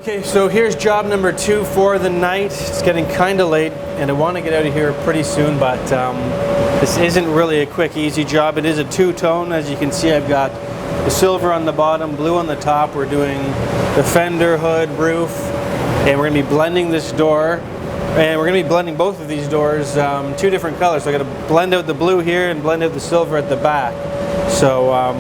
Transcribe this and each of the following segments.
Okay, so here's job number 2 for the night. It's getting kind of late and I want to get out of here pretty soon, but this isn't really a quick, easy job. It is a two-tone. As you can see, I've got the silver on the bottom, blue on the top. We're doing the fender, hood, roof, and we're going to be blending this door. And we're going to be blending both of these doors, 2 different colors. So I got to blend out the blue here and blend out the silver at the back. So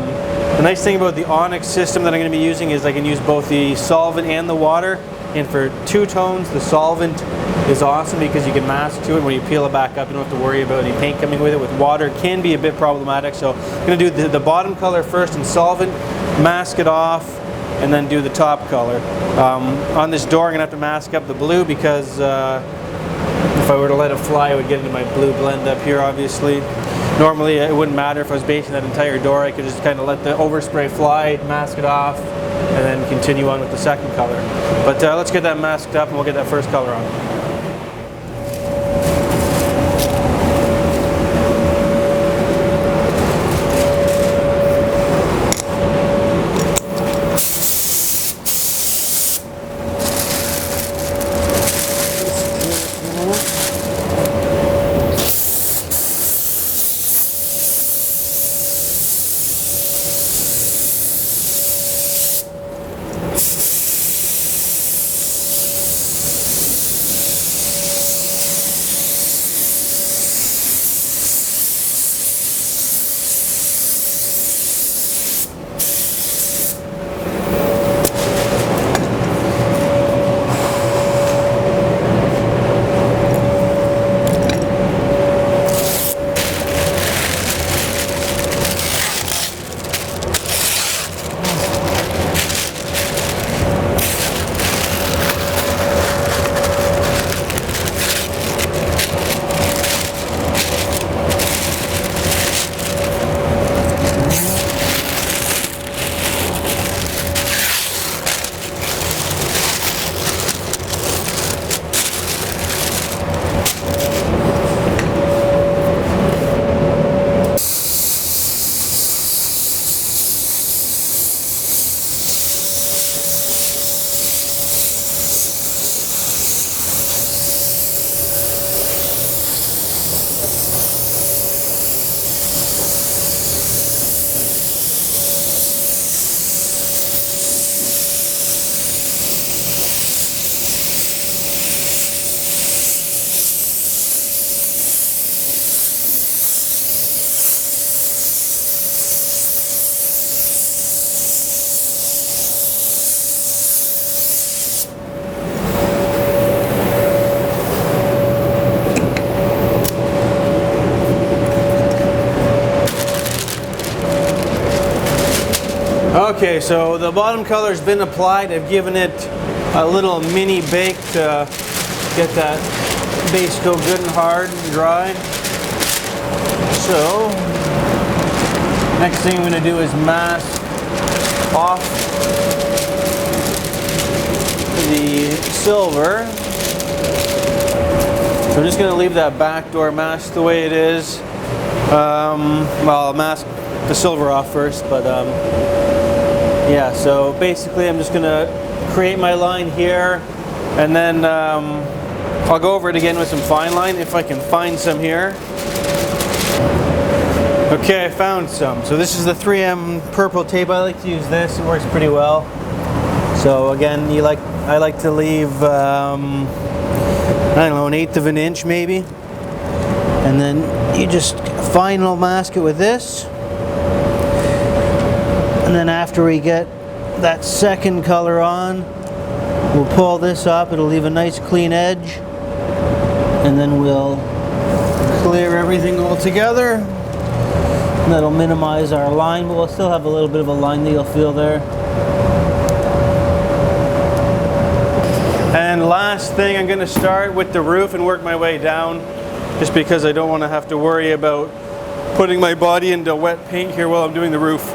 the nice thing about the Onyx system that I'm going to be using is I can use both the solvent and the water. And for 2 tones, the solvent is awesome because you can mask to it. When you peel it back up, you don't have to worry about any paint coming with it. With water, it can be a bit problematic. So I'm going to do the bottom color first in solvent, mask it off, and then do the top color. On this door, I'm going to have to mask up the blue because if I were to let it fly, I would get into my blue blend up here, obviously. Normally, it wouldn't matter if I was basting that entire door. I could just kind of let the overspray fly, mask it off, and then continue on with the second color. But let's get that masked up and we'll get that first color on. Okay, so the bottom color's been applied. I've given it a little mini bake to get that base go good and hard and dry. So, next thing I'm going to do is mask off the silver. So I'm just going to leave that back door masked the way it is. Well, I'll mask the silver off first, but yeah, so basically I'm just going to create my line here, and then I'll go over it again with some fine line if I can find some here. Okay, I found some. So this is the 3M purple tape. I like to use this. It works pretty well. So again, I like to leave, I don't know, 1/8 of an inch maybe. And then you just final mask it with this. And then after we get that second color on, we'll pull this up. It'll leave a nice clean edge. And then we'll clear everything all together. And that'll minimize our line, but we'll still have a little bit of a line that you'll feel there. And last thing, I'm going to start with the roof and work my way down, just because I don't want to have to worry about putting my body into wet paint here while I'm doing the roof.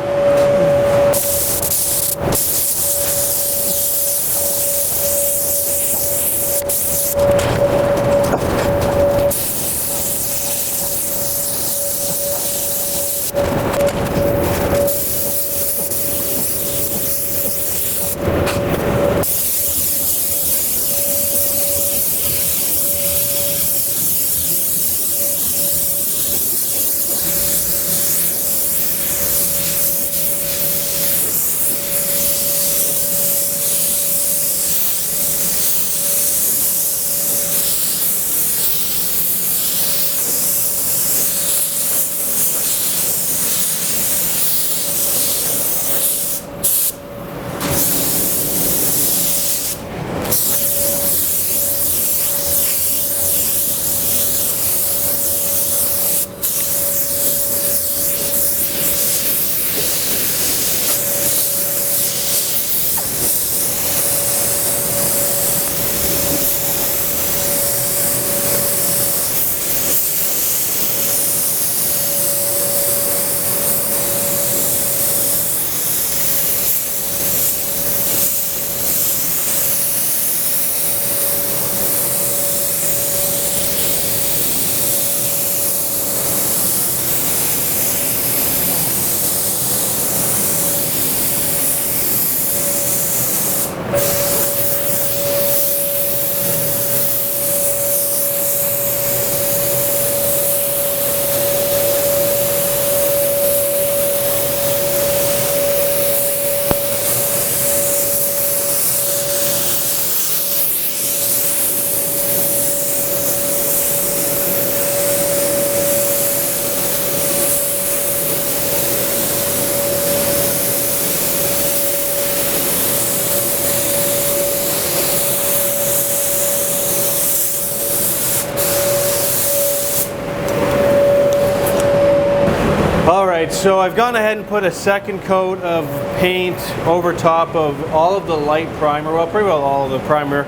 So I've gone ahead and put a second coat of paint over top of all of the light primer, well, pretty well all of the primer.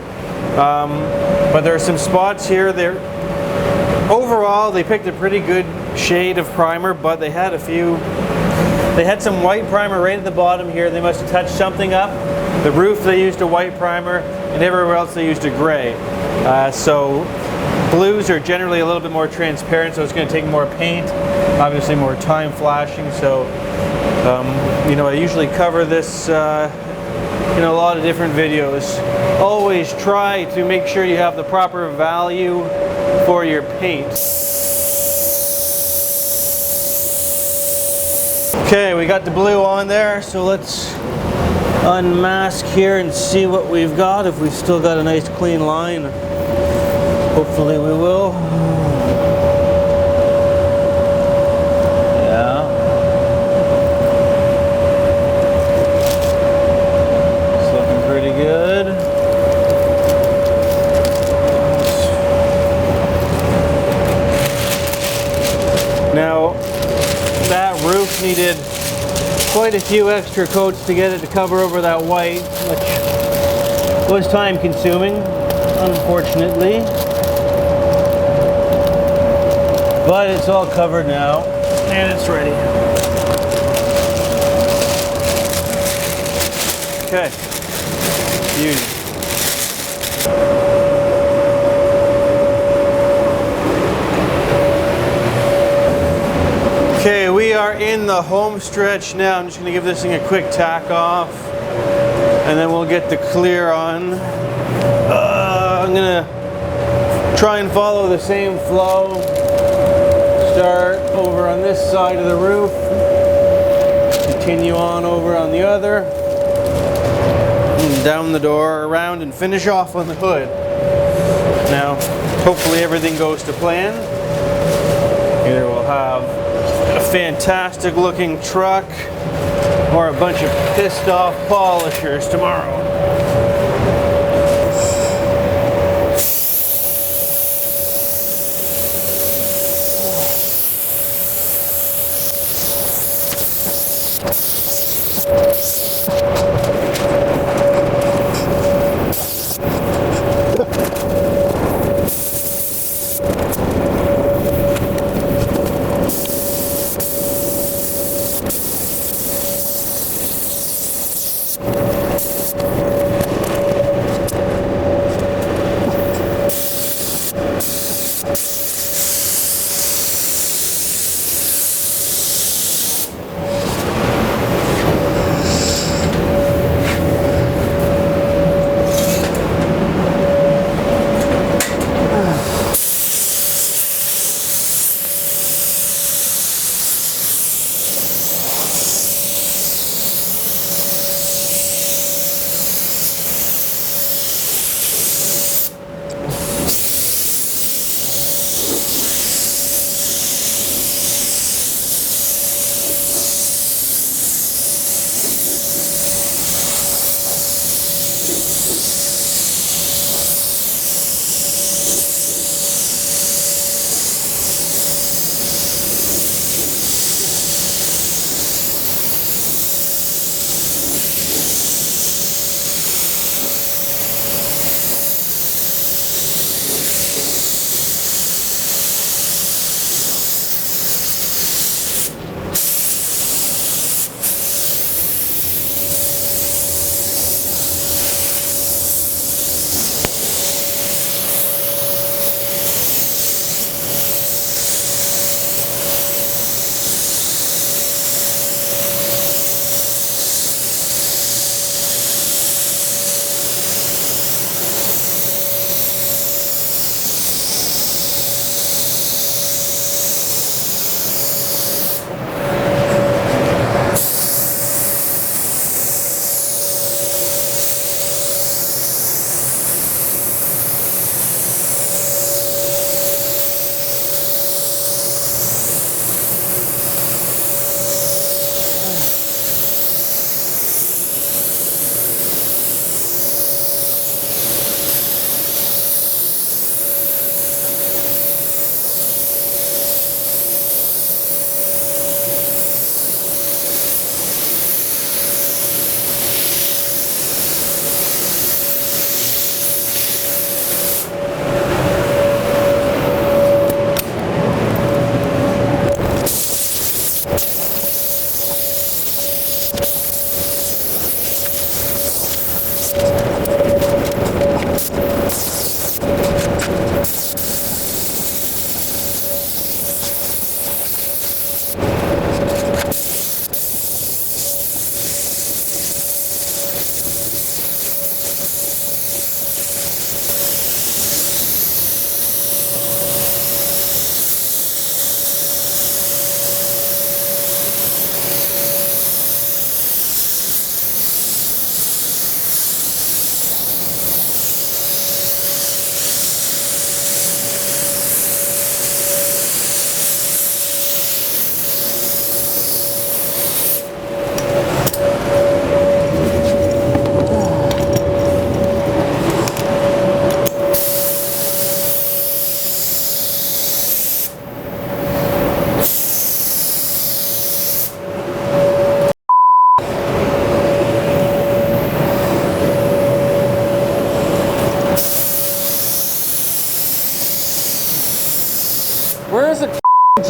But there are some spots here. Overall, they picked a pretty good shade of primer, but they had some white primer right at the bottom here. They must have touched something up. The roof, they used a white primer, and everywhere else they used a gray. So blues are generally a little bit more transparent, so it's going to take more paint, obviously more time flashing. So, I usually cover this in a lot of different videos. Always try to make sure you have the proper value for your paint. Okay, we got the blue on there, so let's unmask here and see what we've got, if we've still got a nice clean line. Hopefully we will. Yeah. It's looking pretty good. Now, that roof needed quite a few extra coats to get it to cover over that white, which was time consuming, unfortunately. But it's all covered now, and it's ready. Okay, beauty. Okay, we are in the home stretch now. I'm just going to give this thing a quick tack off, and then we'll get the clear on. I'm going to try and follow the same flow. Start over on this side of the roof, continue on over on the other, and down the door, around, and finish off on the hood. Now, hopefully everything goes to plan. Either we'll have a fantastic looking truck or a bunch of pissed off polishers tomorrow.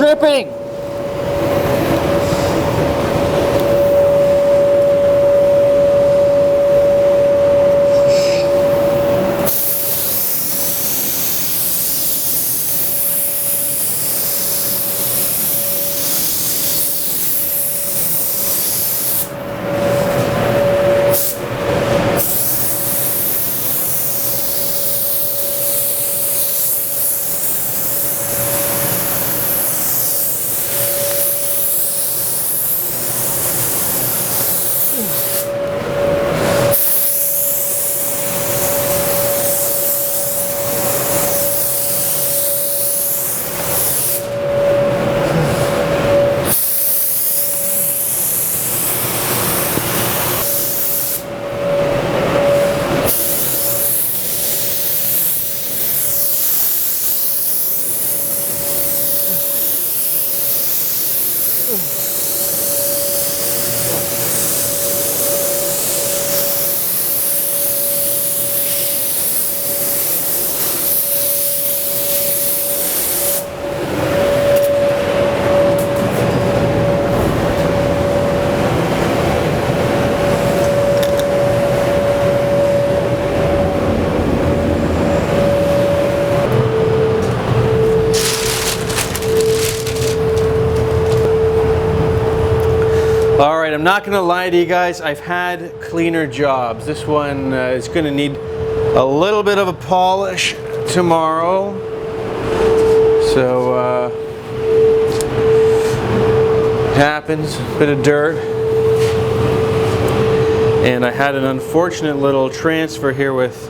tripping. All right, I'm not gonna lie to you guys, I've had cleaner jobs. This one is gonna need a little bit of a polish tomorrow. So, happens, bit of dirt. And I had an unfortunate little transfer here with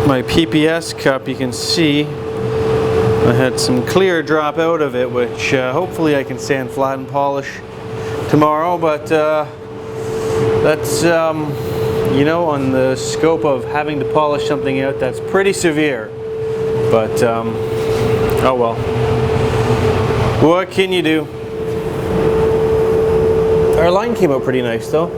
my PPS cup. You can see I had some clear drop out of it, which hopefully I can sand flat and polish tomorrow, but that's you know, on the scope of having to polish something out, that's pretty severe. But oh well, what can you do? Our line came out pretty nice though.